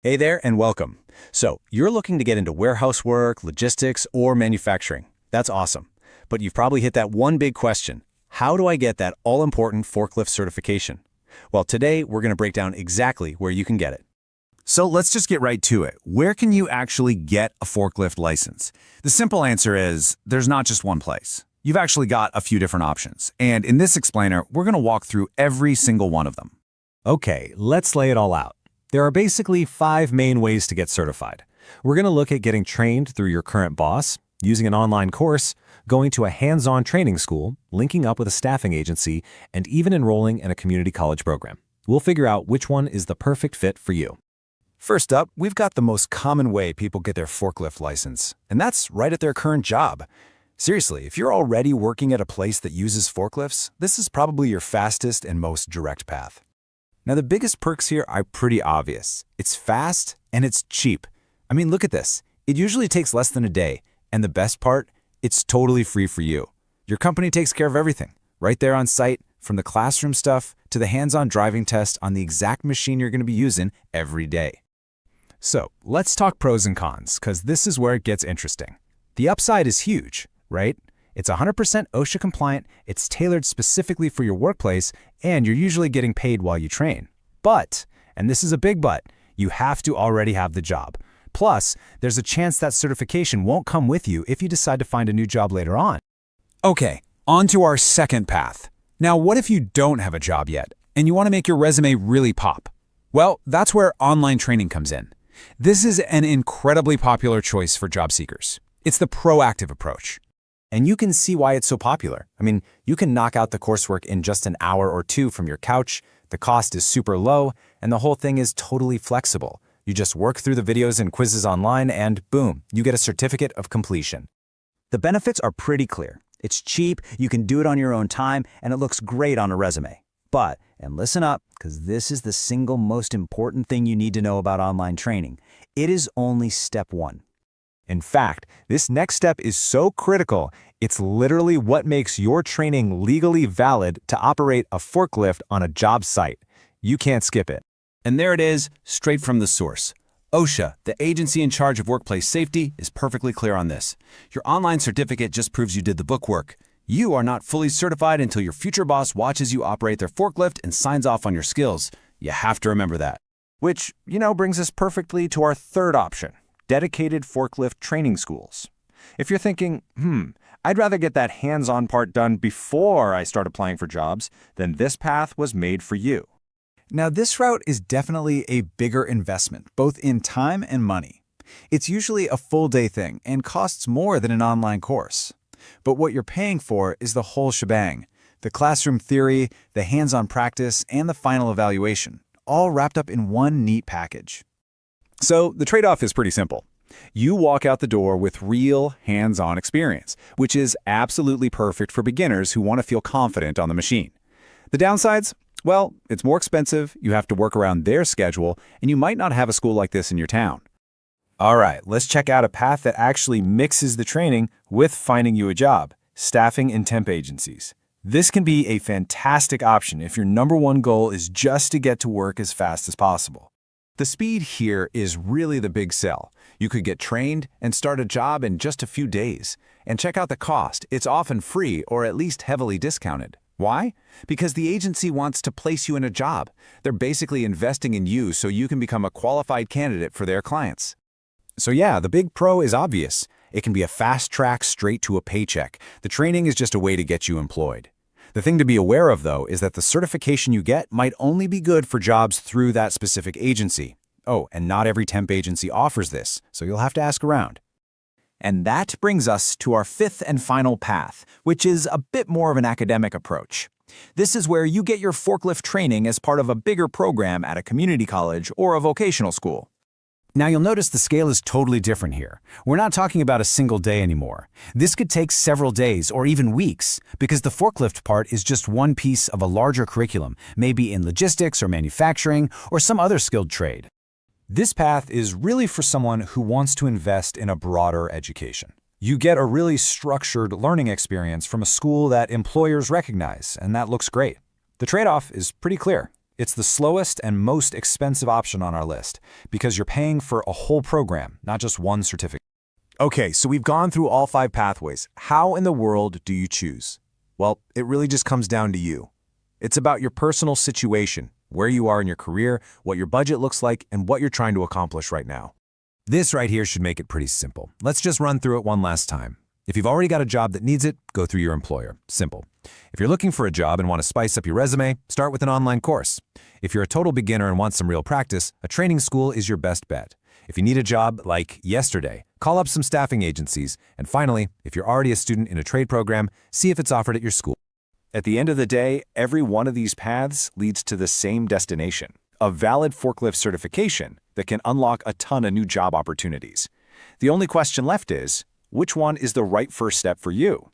Hey there and welcome. So, you're looking to get into warehouse work, logistics, or manufacturing. That's awesome. But you've probably hit that one big question. How do I get that all-important forklift certification? Well, today we're going to break down exactly where you can get it. So let's just get right to it. Where can you actually get a forklift license? The simple answer is there's not just one place. You've actually got a few different options. And in this explainer, we're going to walk through every single one of them. Okay, let's lay it all out. There are basically 5 main ways to get certified. We're going to look at getting trained through your current boss, using an online course, going to a hands-on training school, linking up with a staffing agency, and even enrolling in a community college program. We'll figure out which one is the perfect fit for you. First up, we've got the most common way people get their forklift license, and that's right at their current job. Seriously, if you're already working at a place that uses forklifts, this is probably your fastest and most direct path. Now, the biggest perks here are pretty obvious. It's fast and it's cheap. I mean, look at this. It usually takes less than a day, and the best part, it's totally free for you. Your company takes care of everything, right there on site, from the classroom stuff to the hands-on driving test on the exact machine you're going to be using every day. So, let's talk pros and cons, because this is where it gets interesting. The upside is huge, right? It's 100% OSHA compliant, it's tailored specifically for your workplace, and you're usually getting paid while you train. But, and this is a big but, you have to already have the job. Plus, there's a chance that certification won't come with you if you decide to find a new job later on. Okay, on to our second path. Now, what if you don't have a job yet, and you want to make your resume really pop? Well, that's where online training comes in. This is an incredibly popular choice for job seekers. It's the proactive approach. And you can see why it's so popular. I mean, you can knock out the coursework in just an hour or two from your couch, the cost is super low, and the whole thing is totally flexible. You just work through the videos and quizzes online and boom, you get a certificate of completion. The benefits are pretty clear. It's cheap, you can do it on your own time, and it looks great on a resume. But, and listen up, because this is the single most important thing you need to know about online training. It is only step 1. In fact, this next step is so critical, it's literally what makes your training legally valid to operate a forklift on a job site. You can't skip it. And there it is, straight from the source. OSHA, the agency in charge of workplace safety, is perfectly clear on this. Your online certificate just proves you did the bookwork. You are not fully certified until your future boss watches you operate their forklift and signs off on your skills. You have to remember that. Which, brings us perfectly to our third option. Dedicated forklift training schools. If you're thinking, I'd rather get that hands-on part done before I start applying for jobs, then this path was made for you. Now, this route is definitely a bigger investment, both in time and money. It's usually a full-day thing and costs more than an online course. But what you're paying for is the whole shebang. The classroom theory, the hands-on practice, and the final evaluation, all wrapped up in one neat package. So the trade-off is pretty simple. You walk out the door with real hands-on experience, which is absolutely perfect for beginners who want to feel confident on the machine. The downsides? Well, it's more expensive, you have to work around their schedule, and you might not have a school like this in your town. All right, let's check out a path that actually mixes the training with finding you a job, staffing and temp agencies. This can be a fantastic option if your number one goal is just to get to work as fast as possible. The speed here is really the big sell. You could get trained and start a job in just a few days. And check out the cost. It's often free or at least heavily discounted. Why? Because the agency wants to place you in a job. They're basically investing in you so you can become a qualified candidate for their clients. So yeah, the big pro is obvious. It can be a fast track straight to a paycheck. The training is just a way to get you employed. The thing to be aware of, though, is that the certification you get might only be good for jobs through that specific agency. Oh, and not every temp agency offers this, so you'll have to ask around. And that brings us to our fifth and final path, which is a bit more of an academic approach. This is where you get your forklift training as part of a bigger program at a community college or a vocational school. Now you'll notice the scale is totally different here. We're not talking about a single day anymore. This could take several days or even weeks because the forklift part is just one piece of a larger curriculum, maybe in logistics or manufacturing or some other skilled trade. This path is really for someone who wants to invest in a broader education. You get a really structured learning experience from a school that employers recognize, and that looks great. The trade-off is pretty clear. It's the slowest and most expensive option on our list because you're paying for a whole program, not just one certificate. Okay, so we've gone through all 5 pathways. How in the world do you choose? Well, it really just comes down to you. It's about your personal situation, where you are in your career, what your budget looks like, and what you're trying to accomplish right now. This right here should make it pretty simple. Let's just run through it one last time. If you've already got a job that needs it, go through your employer. Simple. If you're looking for a job and want to spice up your resume, start with an online course. If you're a total beginner and want some real practice, a training school is your best bet. If you need a job like yesterday, call up some staffing agencies. And finally, if you're already a student in a trade program, see if it's offered at your school. At the end of the day, every one of these paths leads to the same destination, a valid forklift certification that can unlock a ton of new job opportunities. The only question left is, which one is the right first step for you?